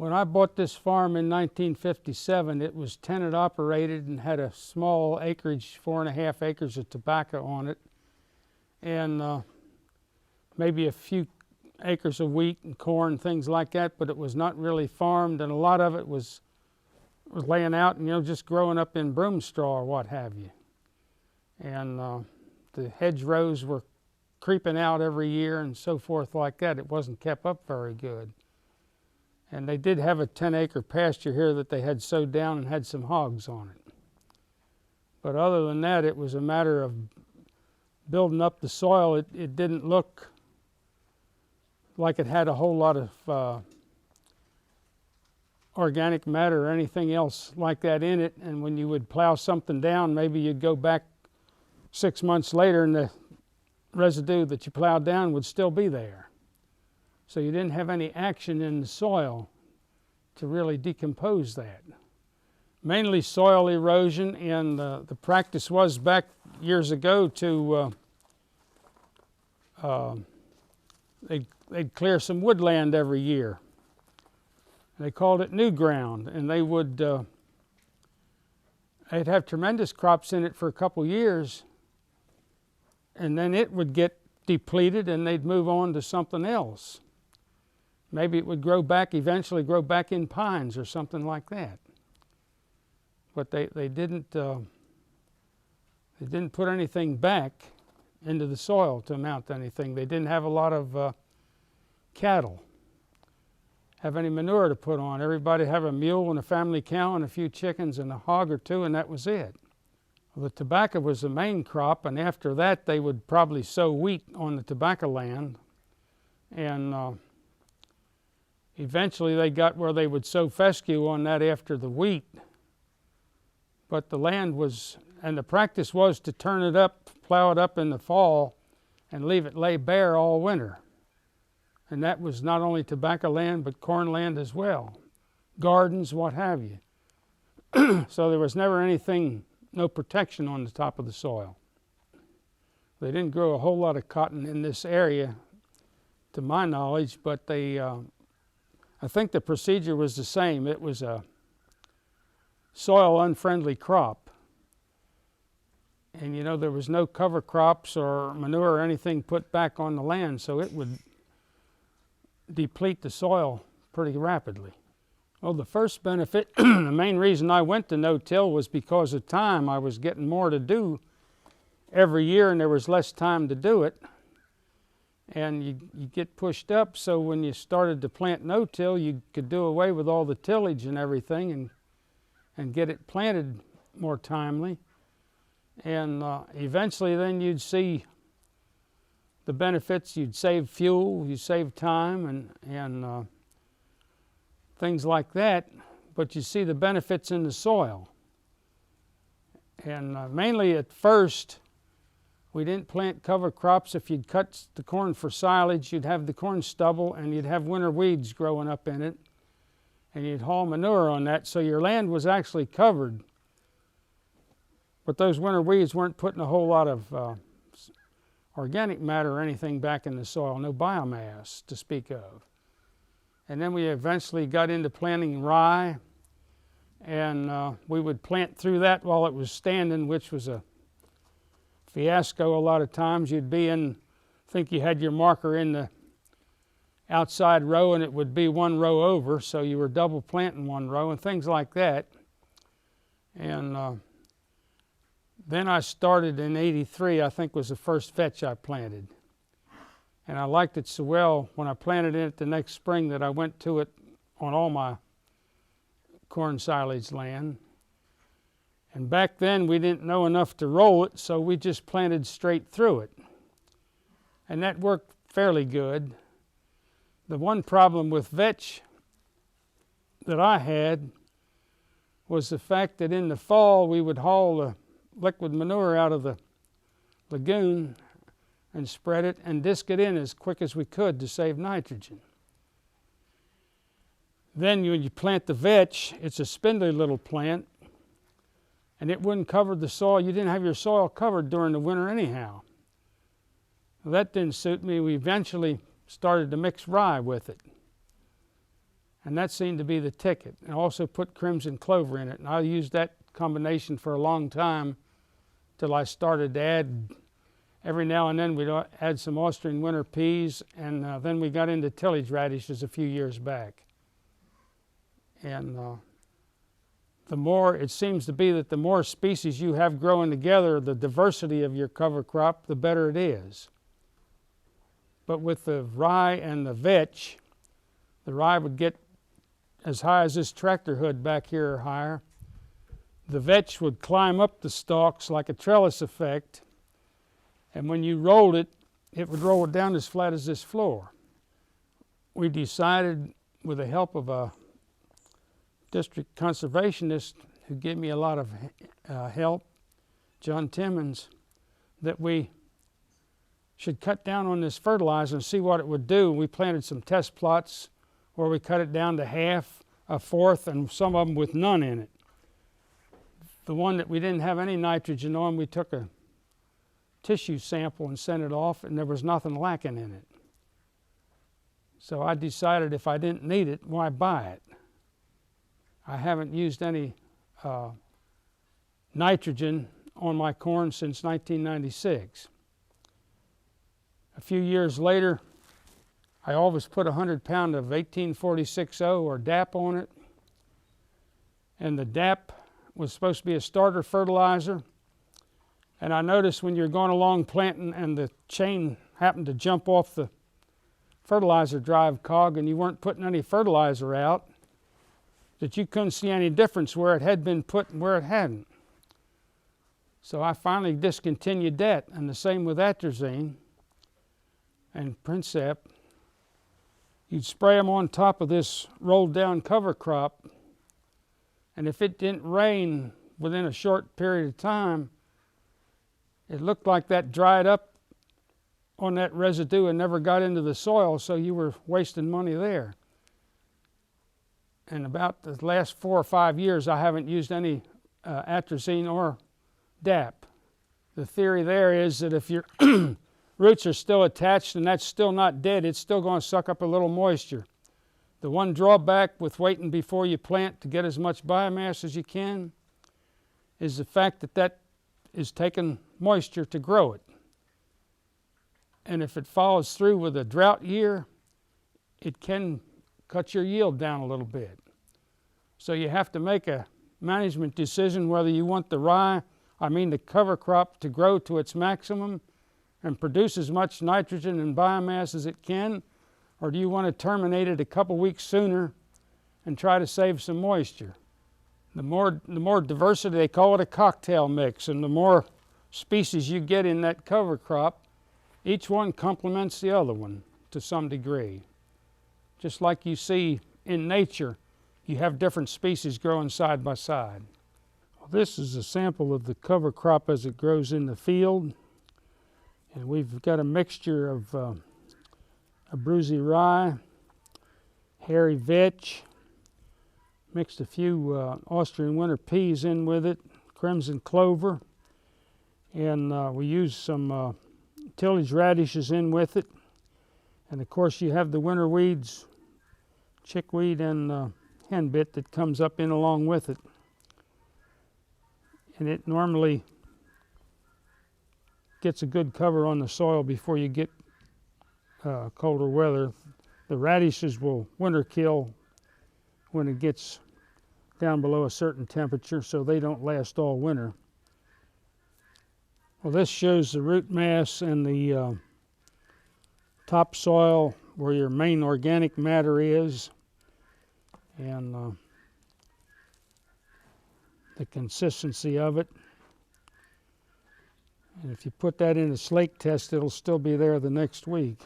When I bought this farm in 1957, it was tenant operated and had a small acreage, 4.5 acres of tobacco on it, and maybe a few acres of wheat and corn, things like that, but it was not really farmed, and a lot of it was laying out and, just growing up in broom straw or what have you. And the hedgerows were creeping out every year and so forth like that. It wasn't kept up very good. And they did have a 10-acre pasture here that they had sowed down and had some hogs on it. But other than that, it was a matter of building up the soil. It didn't look like it had a whole lot of organic matter or anything else like that in it. And when you would plow something down, maybe you'd go back 6 months later and the residue that you plowed down would still be there. So you didn't have any action in the soil to really decompose that. Mainly soil erosion, and the practice was back years ago to they'd clear some woodland every year. They called it new ground, and they would they'd have tremendous crops in it for a couple years, and then it would get depleted and they'd move on to something else. Maybe it would eventually grow back in pines or something like that. But they didn't put anything back into the soil to amount to anything. They didn't have a lot of cattle, have any manure to put on. Everybody have a mule and a family cow and a few chickens and a hog or two, and that was it. Well, the tobacco was the main crop, and after that they would probably sow wheat on the tobacco land, and eventually they got where they would sow fescue on that after the wheat. But the land was, and the practice was to turn it up, plow it up in the fall, and leave it lay bare all winter. And that was not only tobacco land, but corn land as well, gardens, what have you. So there was never anything, no protection on the top of the soil. They didn't grow a whole lot of cotton in this area, to my knowledge, but I think the procedure was the same. It was a soil unfriendly crop. And there was no cover crops or manure or anything put back on the land, so it would deplete the soil pretty rapidly. Well, the first benefit, the main reason I went to no-till was because of time. I was getting more to do every year and there was less time to do it. And you get pushed up, so when you started to plant no-till, you could do away with all the tillage and everything and get it planted more timely. And eventually then you'd see the benefits. You'd save fuel, you save time and things like that, but you see the benefits in the soil. And mainly at first, we didn't plant cover crops. If you'd cut the corn for silage, you'd have the corn stubble and you'd have winter weeds growing up in it, and you'd haul manure on that, so your land was actually covered. But those winter weeds weren't putting a whole lot of organic matter or anything back in the soil, no biomass to speak of. And then we eventually got into planting rye, and we would plant through that while it was standing, which was a fiasco a lot of times. You'd be in, think you had your marker in the outside row and it would be one row over, so you were double planting one row and things like that. And then I started in '83, I think was the first vetch I planted. And I liked it so well when I planted it the next spring that I went to it on all my corn silage land. And back then we didn't know enough to roll it, so we just planted straight through it. And that worked fairly good. The one problem with vetch that I had was the fact that in the fall we would haul the liquid manure out of the lagoon and spread it and disc it in as quick as we could to save nitrogen. Then when you plant the vetch, it's a spindly little plant, and it wouldn't cover the soil. You didn't have your soil covered during the winter anyhow. Well, that didn't suit me. We eventually started to mix rye with it. and that seemed to be the ticket. And I also put crimson clover in it, and I used that combination for a long time till I started to add, every now and then we'd add some Austrian winter peas, and then we got into tillage radishes a few years back. And the more, it seems to be that the more species you have growing together, the diversity of your cover crop, the better it is. But with the rye and the vetch, the rye would get as high as this tractor hood back here or higher. The vetch would climb up the stalks like a trellis effect, and when you rolled it, it would roll it down as flat as this floor. We decided, with the help of a district conservationist who gave me a lot of help, John Timmons, that we should cut down on this fertilizer and see what it would do. We planted some test plots where we cut it down to half, a fourth, and some of them with none in it. The one that we didn't have any nitrogen on, we took a tissue sample and sent it off, and there was nothing lacking in it. So I decided if I didn't need it, why buy it? I haven't used any nitrogen on my corn since 1996. A few years later, I always put 100 pound of 1846O or DAP on it, and the DAP was supposed to be a starter fertilizer, and I noticed when you're going along planting and the chain happened to jump off the fertilizer drive cog and you weren't putting any fertilizer out, that you couldn't see any difference where it had been put and where it hadn't. So I finally discontinued that, and the same with atrazine and Princep. You'd spray them on top of this rolled down cover crop, and if it didn't rain within a short period of time, it looked like that dried up on that residue and never got into the soil, so you were wasting money there. And about the last 4 or 5 years, I haven't used any atrazine or DAP. The theory there is that if your roots are still attached and that's still not dead, it's still going to suck up a little moisture. The one drawback with waiting before you plant to get as much biomass as you can is the fact that that is taking moisture to grow it. And if it follows through with a drought year, it can cut your yield down a little bit. So you have to make a management decision whether you want the cover crop to grow to its maximum and produce as much nitrogen and biomass as it can, or do you want to terminate it a couple weeks sooner and try to save some moisture? The more diversity, they call it a cocktail mix, and the more species you get in that cover crop, each one complements the other one to some degree. Just like you see in nature, you have different species growing side by side. Well, this is a sample of the cover crop as it grows in the field, and we've got a mixture of Abruzzi rye, hairy vetch, mixed a few Austrian winter peas in with it, crimson clover, and we used some tillage radishes in with it. And of course you have the winter weeds, chickweed and henbit that comes up in along with it. And it normally gets a good cover on the soil before you get colder weather. The radishes will winter kill when it gets down below a certain temperature, so they don't last all winter. Well, this shows the root mass and the topsoil where your main organic matter is, and the consistency of it. And if you put that in a slake test, it'll still be there the next week.